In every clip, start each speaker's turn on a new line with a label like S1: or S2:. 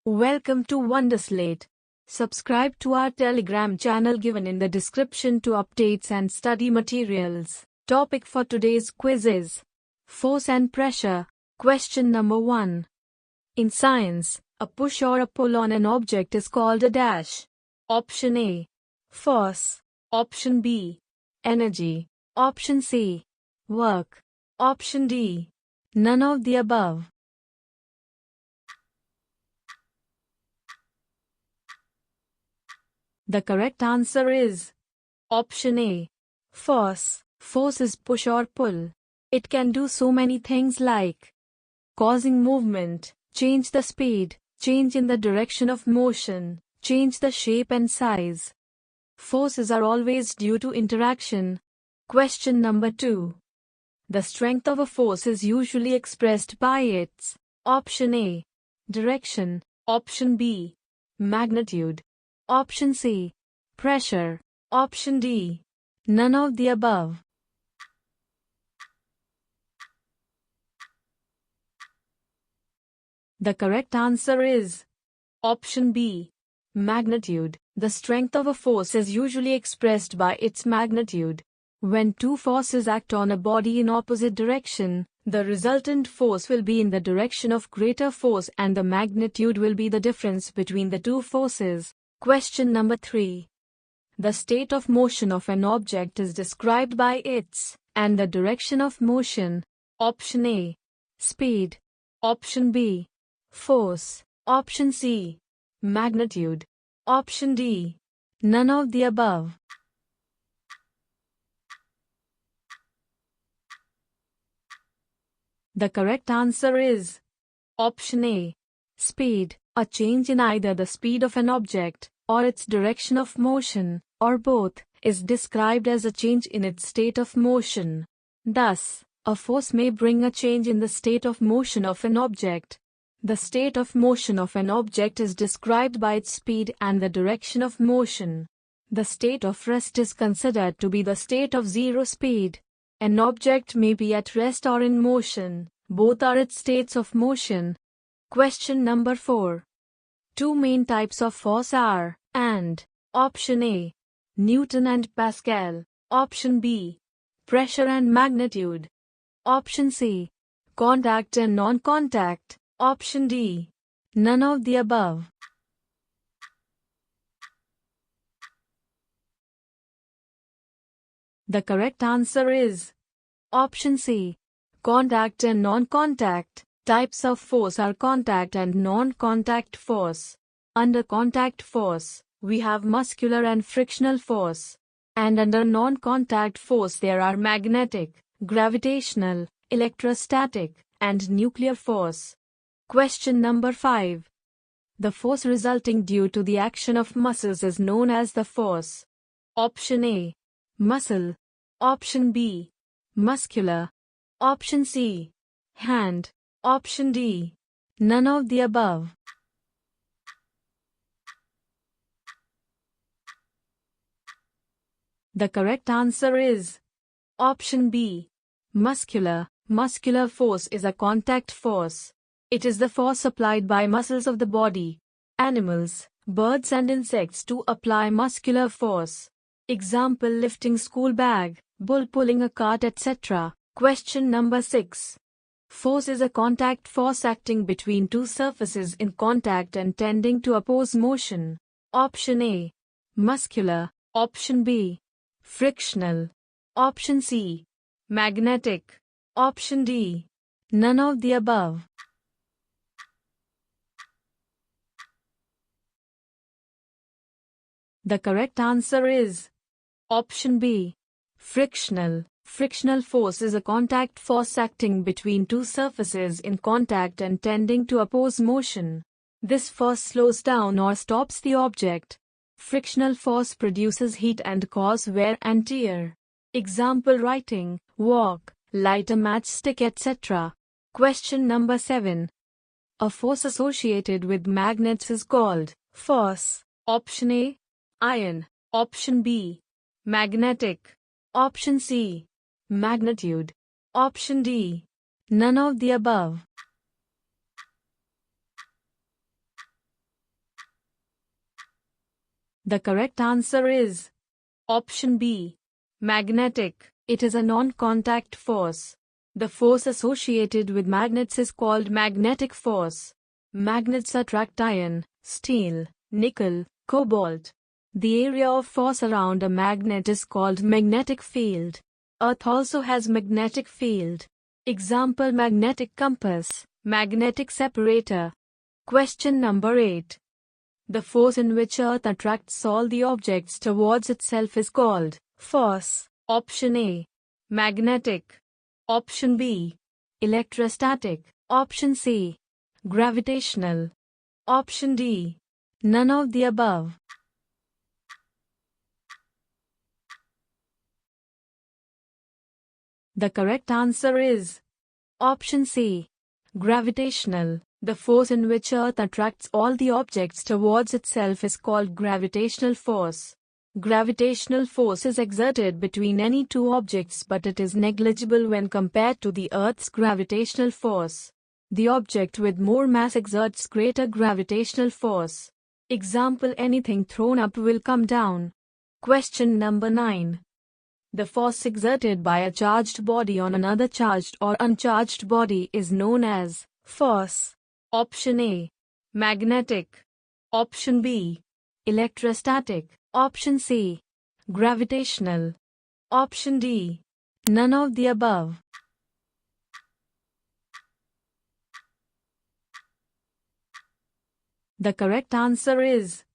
S1: Welcome to Wonderslate. Subscribe to our Telegram channel given in the description to updates and study materials. Topic for today's quiz is force and pressure. Question number 1. In science, a push or a pull on an object is called a dash. Option A, force. Option B, energy. Option C, work. Option D, none of the above. The correct answer is option A, force. Force is push or pull. It can do so many things like causing movement, change the speed, change in the direction of motion, change the shape and size. Forces are always due to interaction. Question number 2. The strength of a force is usually expressed by its option A, direction. Option B, magnitude. Option C, pressure. Option D, none of the above. The correct answer is option B, magnitude. The strength of a force is usually expressed by its magnitude. When two forces act on a body in opposite direction, the resultant force will be in the direction of greater force and the magnitude will be the difference between the two forces. Question number 3. The state of motion of an object is described by its and the direction of motion. Option A, speed. Option B, force. Option C, magnitude. Option D, none of the above. The correct answer is option A, speed. A change in either the speed of an object or its direction of motion, or both, is described as a change in its state of motion. Thus, a force may bring a change in the state of motion of an object. The state of motion of an object is described by its speed and the direction of motion. The state of rest is considered to be the state of zero speed. An object may be at rest or in motion. Both are its states of motion. Question number 4. Two main types of force are, and, option A, Newton and Pascal. Option B, pressure and magnitude. Option C, contact and non-contact. Option D, none of the above. The correct answer is option C, contact and non-contact. Types of force are contact and non-contact force. Under contact force, we have muscular and frictional force. And under non-contact force there are magnetic, gravitational, electrostatic, and nuclear force. Question number 5. The force resulting due to the action of muscles is known as the force. Option A, muscle. Option B, muscular. Option C, hand. Option D, none of the above. The correct answer is option B, muscular. Muscular force is a contact force. It is the force applied by muscles of the body. Animals, birds and insects to apply muscular force. Example: lifting school bag, bull pulling a cart, etc. Question number 6. Force is a contact force acting between two surfaces in contact and tending to oppose motion. Option A, muscular. Option B, frictional. Option C, magnetic. Option D, none of the above. The correct answer is option B, frictional. Frictional force is a contact force acting between two surfaces in contact and tending to oppose motion. This force slows down or stops the object. Frictional force produces heat and causes wear and tear. Example: writing, walk, light a matchstick, etc. Question number 7. A force associated with magnets is called force. Option A, iron. Option B, magnetic. Option C, magnitude. Option D, none of the above. The correct answer is option B. Magnetic. It is a non-contact force. The force associated with magnets is called magnetic force. Magnets attract iron, steel, nickel, cobalt. The area of force around a magnet is called magnetic field. Earth also has magnetic field. Example: magnetic compass, magnetic separator. Question number 8. The force in which Earth attracts all the objects towards itself is called force. Option A. Magnetic. Option B. Electrostatic. Option C. Gravitational. Option D. None of the above. The correct answer is option C. Gravitational. The force in which Earth attracts all the objects towards itself is called gravitational force. Gravitational force is exerted between any two objects, but it is negligible when compared to the Earth's gravitational force. The object with more mass exerts greater gravitational force. Example: anything thrown up will come down. Question number 9. The force exerted by a charged body on another charged or uncharged body is known as force. Option A. Magnetic. Option B. Electrostatic. Option C. Gravitational. Option D. None of the above. The correct answer is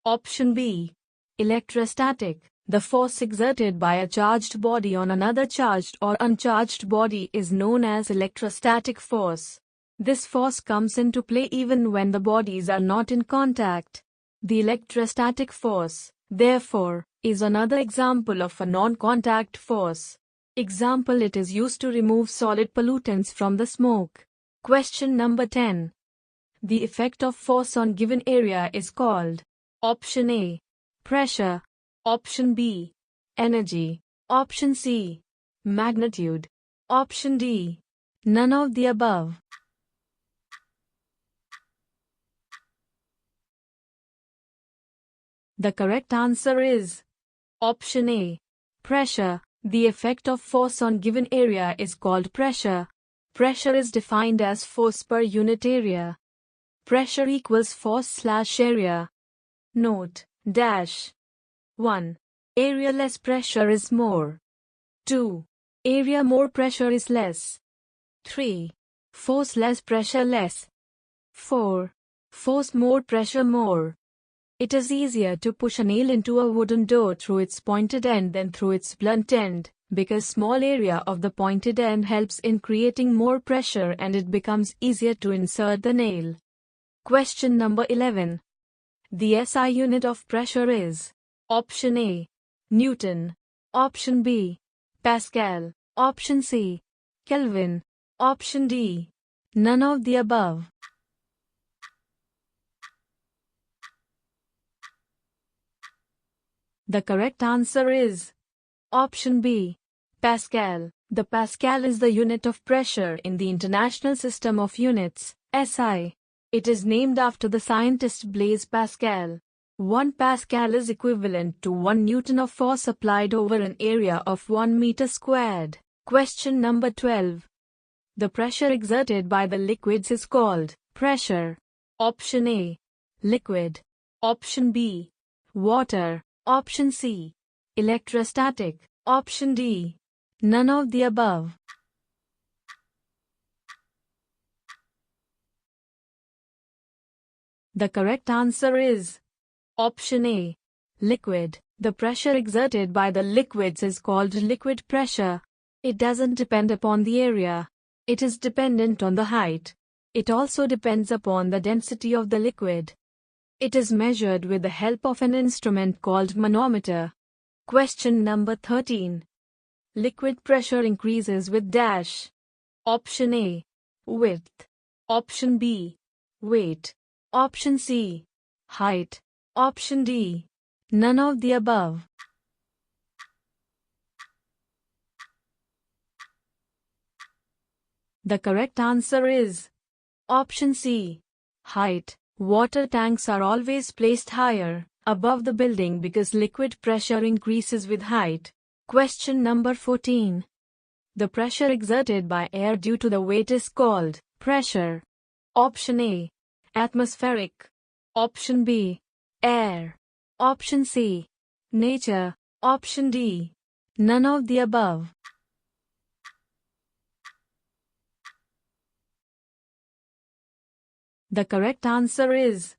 S1: option B. Electrostatic. The force exerted by a charged body on another charged or uncharged body is known as electrostatic force. This force comes into play even when the bodies are not in contact. The electrostatic force, therefore, is another example of a non-contact force. Example: it is used to remove solid pollutants from the smoke. Question number 10. The effect of force on given area is called option A. Pressure. Option B. Energy. Option C. Magnitude. Option D. None of the above. The correct answer is option A. Pressure. The effect of force on given area is called pressure. Pressure is defined as force per unit area. Pressure equals force/area. Note: dash. 1. Area less pressure is more. 2. Area more pressure is less. 3. Force less pressure less. 4. Force more pressure more. It is easier to push a nail into a wooden door through its pointed end than through its blunt end, because small area of the pointed end helps in creating more pressure and it becomes easier to insert the nail. Question number 11. The SI unit of pressure is option A. Newton. Option B. Pascal. Option C. Kelvin. Option D. None of the above. The correct answer is option B. Pascal. The Pascal is the unit of pressure in the International System of Units, SI. It is named after the scientist Blaise Pascal. 1 Pascal is equivalent to 1 Newton of force applied over an area of 1 meter squared. Question number 12. The pressure exerted by the liquids is called pressure. Option A. Liquid. Option B. Water. Option C. Electrostatic. Option D. None of the above. The correct answer is option A. Liquid. The pressure exerted by the liquids is called liquid pressure. It doesn't depend upon the area. It is dependent on the height. It also depends upon the density of the liquid. It is measured with the help of an instrument called manometer. Question number 13. Liquid pressure increases with dash. Option A. Width. Option B. Weight. Option C. Height. Option D. None of the above. The correct answer is option C. Height. Water tanks are always placed higher, above the building because liquid pressure increases with height. Question number 14. The pressure exerted by air due to the weight is called pressure. Option A, atmospheric. Option B, air. Option C, nature. Option D, none of the above. The correct answer is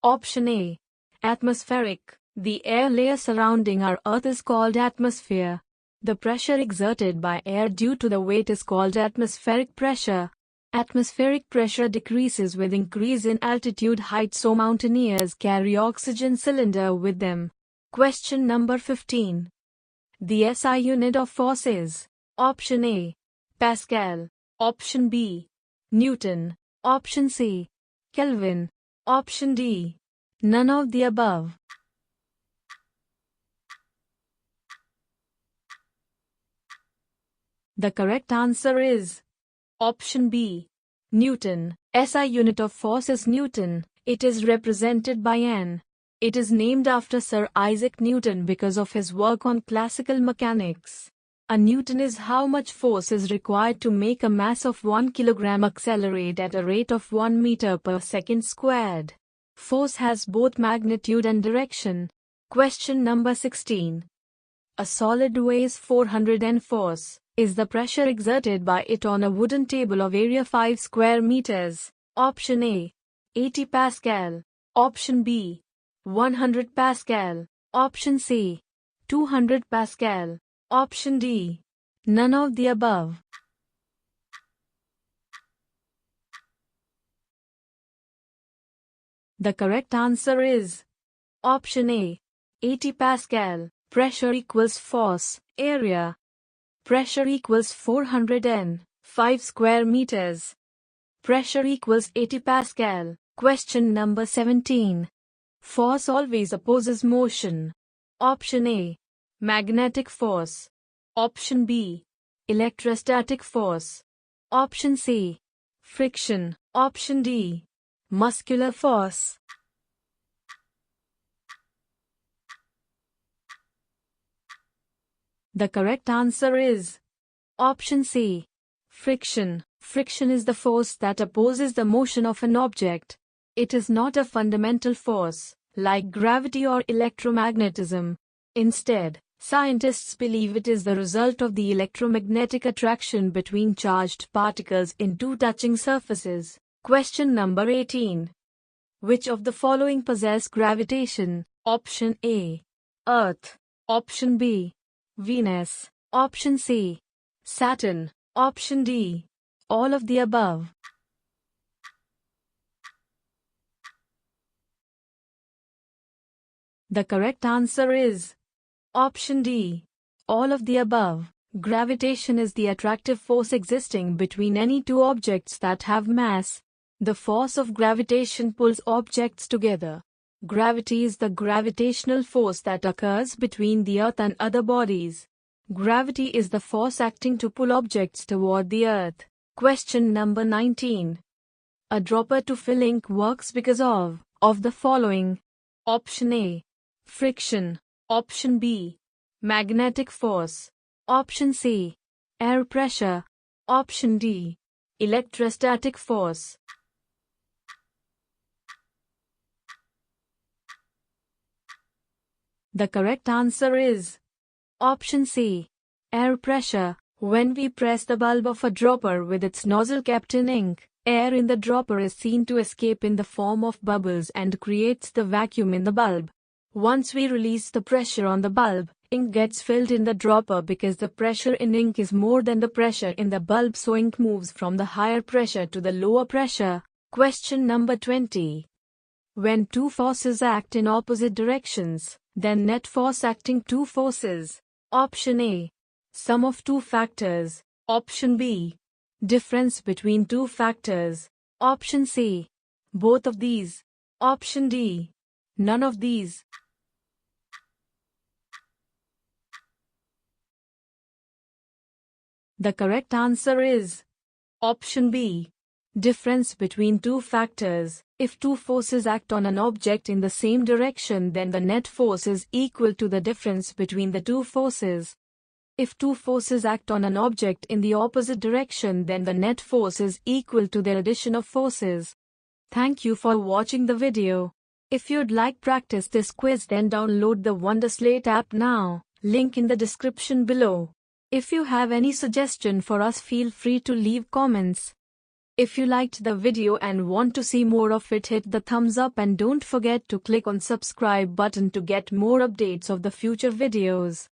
S1: option A, atmospheric. The air layer surrounding our Earth is called atmosphere. The pressure exerted by air due to the weight is called atmospheric pressure. Atmospheric pressure decreases with increase in altitude height, so mountaineers carry oxygen cylinder with them. Question number 15. The SI unit of force is option A, Pascal. Option B, Newton. Option C, Kelvin. Option D, none of the above. The correct answer is option B, Newton. SI unit of force is Newton. It is represented by N. It is named after Sir Isaac Newton because of his work on classical mechanics. A Newton is how much force is required to make a mass of 1 kilogram accelerate at a rate of 1 meter per second squared. Force has both magnitude and direction. Question number 16. A solid weighs 400 N. Force is the pressure exerted by it on a wooden table of area 5 square meters. Option A, 80 Pascal. Option B, 100 Pascal. Option C, 200 Pascal. Option D, none of the above. The correct answer is option A, 80 Pascal. Pressure equals force, area. Pressure equals 400 N, 5 square meters. Pressure equals 80 Pascal. Question number 17. Force always opposes motion. Option A, magnetic force. Option B, electrostatic force. Option C, friction. Option D, muscular force. The correct answer is option C, friction. Friction is the force that opposes the motion of an object. It is not a fundamental force, like gravity or electromagnetism. Instead, scientists believe it is the result of the electromagnetic attraction between charged particles in two touching surfaces. Question number 18. Which of the following possess gravitation? Option A, Earth. Option B, Venus. Option C, Saturn. Option D, all of the above. The correct answer is option D, all of the above. Gravitation is the attractive force existing between any two objects that have mass. The force of gravitation pulls objects together. Gravity is the gravitational force that occurs between the Earth and other bodies. Gravity is the force acting to pull objects toward the Earth. Question number 19. A dropper to fill ink works because of the following. Option A, friction. Option B, magnetic force. Option C, air pressure. Option D, electrostatic force. The correct answer is option C, air pressure. When we press the bulb of a dropper with its nozzle kept in ink, air in the dropper is seen to escape in the form of bubbles and creates the vacuum in the bulb. Once we release the pressure on the bulb, ink gets filled in the dropper because the pressure in ink is more than the pressure in the bulb, so ink moves from the higher pressure to the lower pressure. Question number 20. When two forces act in opposite directions, then net force acting two forces. Option A, sum of two factors. Option B, difference between two factors. Option C, both of these. Option D, none of these. The correct answer is option B, Difference between two factors. If two forces act on an object in the same direction, then the net force is equal to the difference between the two forces. If two forces act on an object in the opposite direction, then the net force is equal to their addition of forces. Thank you for watching the video. If you'd like practice this quiz, then download the Wonderslate app now. Link in the description below. If you have any suggestion for us, feel free to leave comments. If you liked the video and want to see more of it, hit the thumbs up and don't forget to click on subscribe button to get more updates of the future videos.